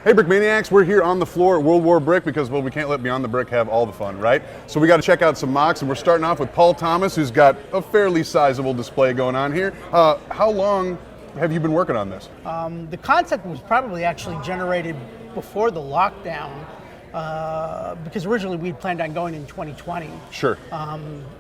Hey Brick Maniacs, we're here on the floor at World War Brick because, well, we can't let Beyond the Brick have all the fun, right? So we got to check out some MOCs, and we're starting off with Paul Thomas, who's got a fairly sizable display going on here. How long have you been working on this? The concept was probably actually generated before the lockdown, because originally we'd planned on going in 2020. Sure.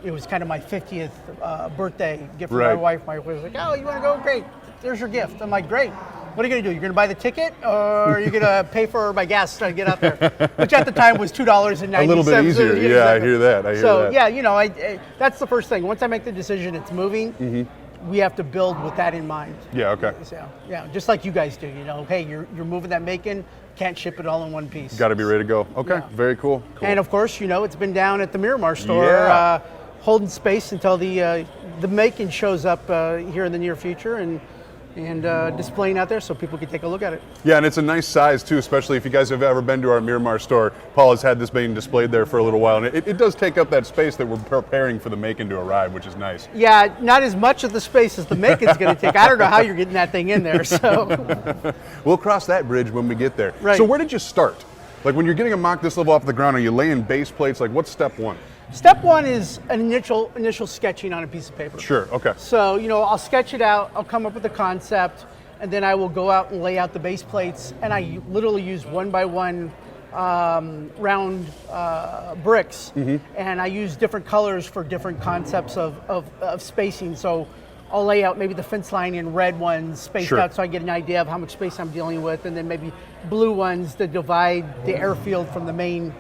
It was kind of my 50th birthday gift for my wife. My wife was like, "Oh, you want to go? Great. There's your gift." I'm like, "Great. What are you going to do? You're going to buy the ticket, or are you going to pay for my gas to get out there?" Which at the time was $2.90. A little bit easier. Yeah, I hear that. So yeah, you know, that's the first thing. Once I make the decision, it's moving. We have to build with that in mind. Yeah. Okay. So, yeah, just like you guys do. You know, hey, you're moving that macon. Can't ship it all in one piece. Got to be ready to go. Okay. Yeah. Very cool. And of course, you know, it's been down at the Miramar store, holding space until the macon shows up here in the near future, and displaying out there so people can take a look at it. Yeah, and it's a nice size too, especially if you guys have ever been to our Miramar store. Paul has had this being displayed there for a little while, and it does take up that space that we're preparing for the macon to arrive, which is nice. Yeah, not as much of the space as the macon's going to take. I don't know how you're getting that thing in there. So we'll cross that bridge when we get there. Right. So where did you start? Like when you're getting a MOC this level off the ground, are you laying base plates? Like what's step one? Step one is an initial sketching on a piece of paper. Sure, okay. So, you know, I'll sketch it out, I'll come up with a concept, and then I will go out and lay out the base plates, and I literally use 1x1 round bricks, and I use different colors for different concepts of spacing. So I'll lay out maybe the fence line in red ones spaced out so I get an idea of how much space I'm dealing with, and then maybe blue ones that divide the airfield from the main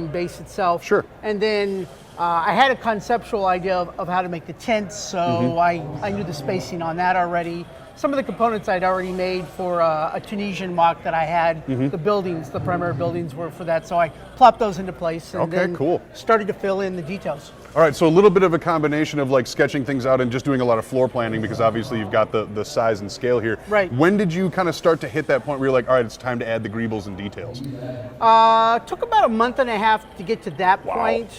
base itself. Sure. And then I had a conceptual idea of how to make the tents, so I knew the spacing on that already. Some of the components I'd already made for a Tunisian MOC that I had. The buildings, the primary buildings were for that, so I plopped those into place and then started to fill in the details. All right, so a little bit of a combination of like sketching things out and just doing a lot of floor planning, because obviously you've got the size and scale here. Right. When did you kind of start to hit that point where you're like, all right, it's time to add the greebles and details? Took about a month and a half to get to that point,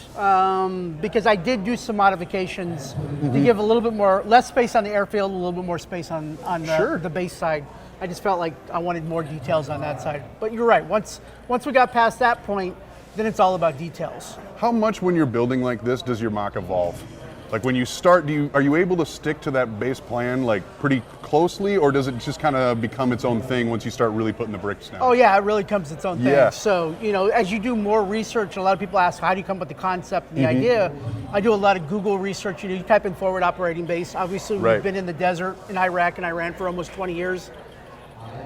because I did do some modifications to give a little bit less space on the airfield, a little bit more space on the base side. I just felt like I wanted more details on that side. But you're right, once we got past that point, then it's all about details. How much when you're building like this does your MOC evolve? Like when you start, are you able to stick to that base plan like pretty closely, or does it just kind of become its own thing once you start really putting the bricks down? Oh yeah, it really becomes its own thing. Yeah. So, you know, as you do more research, a lot of people ask, how do you come up with the concept and the idea? I do a lot of Google research. You know, you type in forward operating base. Obviously, we've been in the desert in Iraq and Iran for almost 20 years.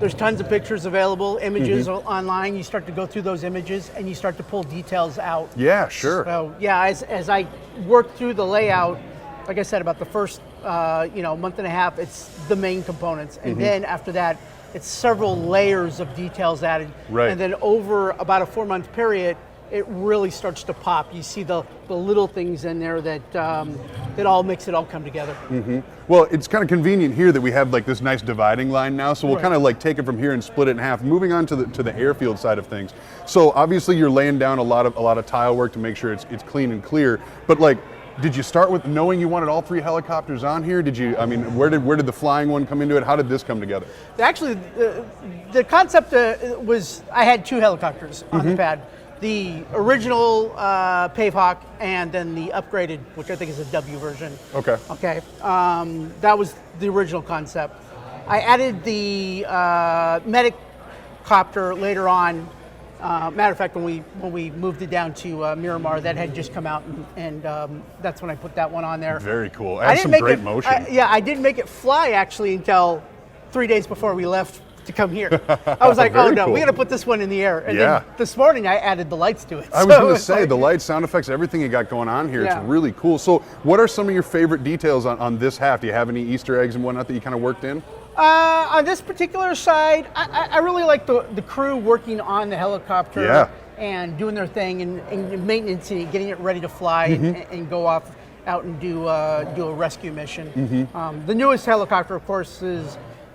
There's tons of pictures available, images online. You start to go through those images and you start to pull details out. Yeah, sure. So yeah, as I work through the layout, like I said, about the first month and a half, it's the main components, and then after that, it's several layers of details added. Right. And then over about a 4-month period, it really starts to pop. You see the little things in there that all makes it all come together. Well, it's kind of convenient here that we have like this nice dividing line now, so we'll kind of like take it from here and split it in half. Moving on to the airfield side of things. So obviously you're laying down a lot of tile work to make sure it's clean and clear. But like, did you start with knowing you wanted all 3 helicopters on here? Did you? I mean, where did the flying one come into it? How did this come together? Actually, the concept was I had 2 helicopters on the pad. The original Pavehawk, and then the upgraded, which I think is a W version. Okay. Okay. That was the original concept. I added the medic copter later on. Matter of fact, when we moved it down to Miramar, that had just come out, and that's when I put that one on there. Very cool. Adds some great motion. I didn't make it fly actually until 3 days before we left to come here. I was like, oh no, we got to put this one in the air. And then this morning I added the lights to it. I was going to say, the lights, sound effects, everything you got going on here, it's really cool. So what are some of your favorite details on this half? Do you have any Easter eggs and whatnot that you kind of worked in? On this particular side, I really like the crew working on the helicopter and doing their thing and maintenance and getting it ready to fly and go off out and do a rescue mission. The newest helicopter, of course,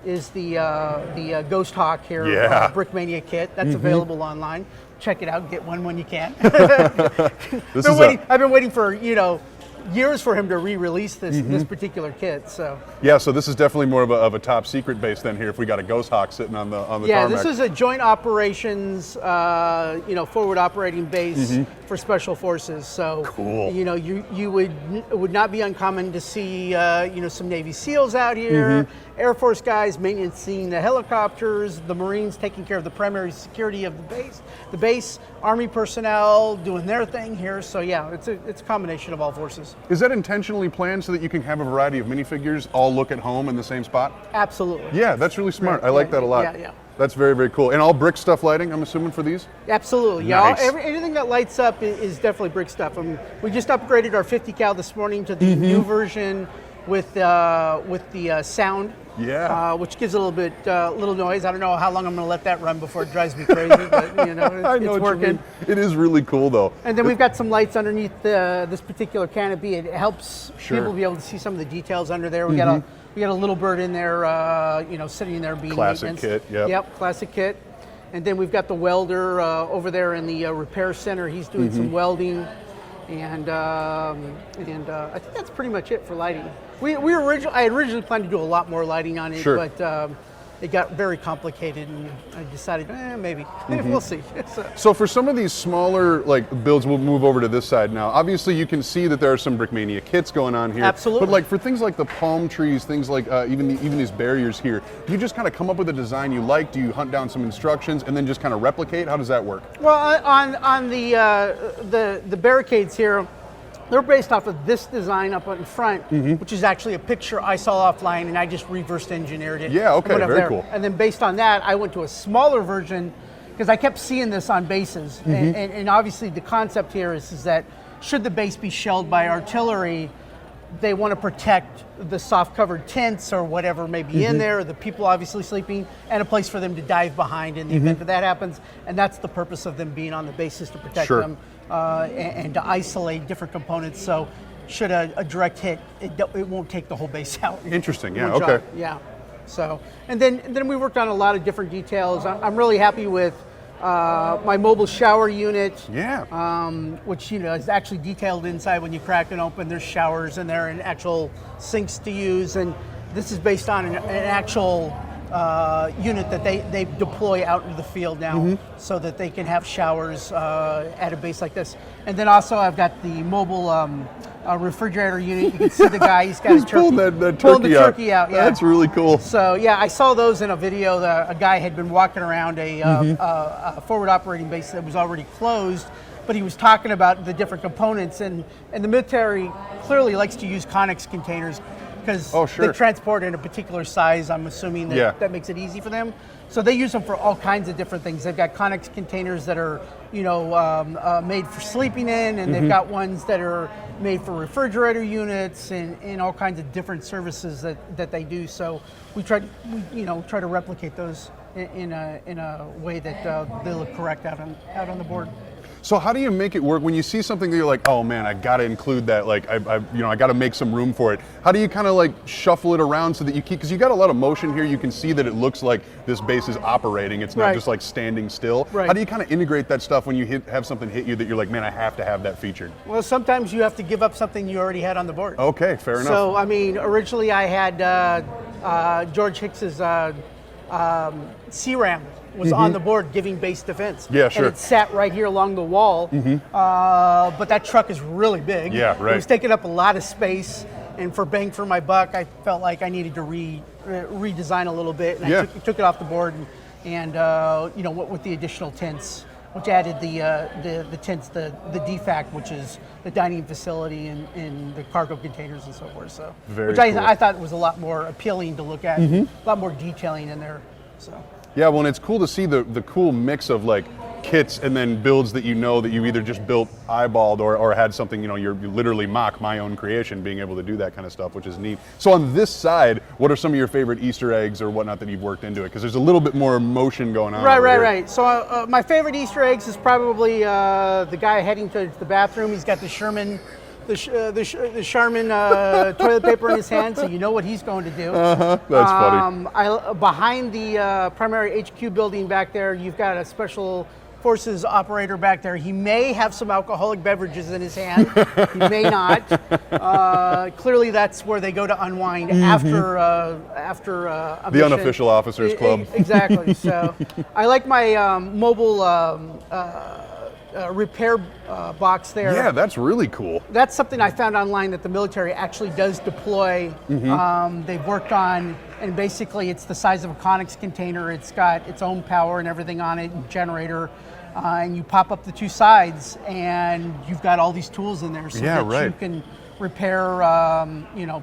is the Ghost Hawk here, Brick Mania kit. That's available online. Check it out. Get one when you can. I've been waiting for years for him to re-release this particular kit. So Yeah, so this is definitely more of a top secret base than here if we got a Ghost Hawk sitting on the yeah, tarmac. this is a joint operations, forward operating base for special forces. So Cool. You would not be uncommon to see some Navy SEALs out here, Air Force guys maintaining the helicopters, the Marines taking care of the primary security of the base, Army personnel doing their thing here. So yeah, it's a combination of all forces. Is that intentionally planned so that you can have a variety of minifigures all look at home in the same spot? Absolutely. Yeah, that's really smart. Right, I like yeah, that a lot. yeah. That's very, very cool. And all brick stuff lighting, I'm assuming, for these? Absolutely. Nice. Yeah. Anything that lights up is definitely brick stuff. We just upgraded our 50 cal this morning to the new version with the sound. Yeah. Which gives a little noise. I don't know how long I'm going to let that run before it drives me crazy, but I know it's what working. you mean. It is really cool, though. And then we've got some lights underneath this particular canopy. It helps people be able to see some of the details under there. We got a little bird in there, sitting there being Classic maintenance. kit. Yep. Yep, classic kit. And then we've got the welder over there in the repair center. He's doing some welding, and I think that's pretty much it for lighting. I originally planned to do a lot more lighting on it, Sure. but it got very complicated, and I decided maybe we'll see. So for some of these smaller builds, we'll move over to this side now. Obviously, you can see that there are some Brickmania kits going on here. Absolutely. But for things like the palm trees, things like even these barriers here, do you just kind of come up with a design you like? Do you hunt down some instructions and then just kind of replicate? How does that work? Well, on the barricades here, they're based off of this design up in front, which is actually a picture I saw offline, and I just reverse engineered it. Yeah, okay, and went up very there. cool. And then based on that, I went to a smaller version because I kept seeing this on bases. And obviously the concept here is that should the base be shelled by artillery, they want to protect the soft covered tents or whatever may be in there, the people obviously sleeping, and a place for them to dive behind in the event that that happens. And that's the purpose of them being on the bases, to protect them and to isolate different components. So should a direct hit, it won't take the whole base out. Interesting, yeah, One okay. shot. Yeah. So, and then we worked on a lot of different details. I'm really happy with my mobile shower unit. Yeah. Which is actually detailed inside. When you crack it open, there's showers in there and actual sinks to use. And this is based on an actual unit that they deploy out into the field now, so that they can have showers at a base like this. And then also I've got the mobile refrigerator unit. You can see the guy, he's got He's a turkey, pulling that pulling the turkey turkey out. Yeah. That's really cool. So yeah, I saw those in a video. A guy had been walking around a forward operating base that was already closed, but he was talking about the different components, and the military clearly likes to use Connex containers because they transport in a particular size. I'm assuming that makes it easy for them. So they use them for all kinds of different things. They've got Connex containers that are made for sleeping in, and they've got ones that are made for refrigerator units and all kinds of different services that they do. So we try to replicate those in a way that they look correct out on the board. So how do you make it work when you see something that you're like, oh man, I got to include that. I got to make some room for it. How do you kind of shuffle it around so that you keep, because you got a lot of motion here. You can see that it looks like this base is operating. It's not just standing still. Right. How do you kind of integrate that stuff when you have something hit you that you're like, man, I have to have that featured? Well, sometimes you have to give up something you already had on the board. Okay, fair enough. So I mean, originally I had George Hicks's CRAM was on the board giving base defense. Yeah, sure. And it sat right here along the wall. But that truck is really big. Yeah, right. It was taking up a lot of space, and for bang for my buck, I felt like I needed to redesign a little bit, and I took it off the board, and with the additional tents, which added the tents, the DFAC, which is the dining facility and the cargo containers and so forth. So, Very cool. cool. I thought was a lot more appealing to look at, a lot more detailing in there. So. Yeah, well, and it's cool to see the cool mix of kits and then builds that that you either just built eyeballed or had something, you're literally MOC, my own creation, being able to do that kind of stuff, which is neat. So on this side, what are some of your favorite Easter eggs or whatnot that you've worked into it? Because there's a little bit more motion going on. Right. So my favorite Easter eggs is probably the guy heading to the bathroom. He's got the Sherman. The Charmin toilet paper in his hand, so you know what he's going to do. That's funny. Behind the primary HQ building back there, you've got a special Forces operator back there. He may have some alcoholic beverages in his hand. He may not. Clearly, that's where they go to unwind after a The mission. unofficial officers club. Exactly. So I like my mobile repair box there. Yeah, that's really cool. That's something I found online that the military actually does deploy. They've worked on, and basically it's the size of a Conex container. It's got its own power and everything on it, and generator. And you pop up the two sides, and you've got all these tools in there, so that you can repair,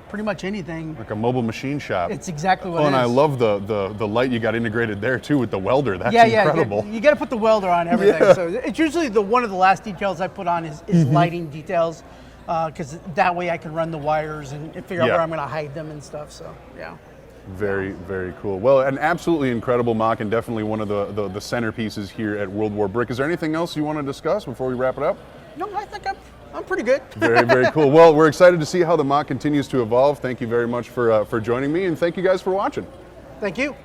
pretty much anything. Like a mobile machine shop. It's exactly what it is. And I love the light you got integrated there too with the welder. That's incredible. You got to put the welder on everything. Yeah. So it's usually one of the last details I put on is lighting details, because that way I can run the wires and figure out where I'm going to hide them and stuff. So yeah. Very, very cool. Well, an absolutely incredible MOC, and definitely one of the centerpieces here at World War Brick. Is there anything else you want to discuss before we wrap it up? No, I think I'm pretty good. Very, very cool. Well, we're excited to see how the MOC continues to evolve. Thank you very much for joining me, and thank you guys for watching. Thank you.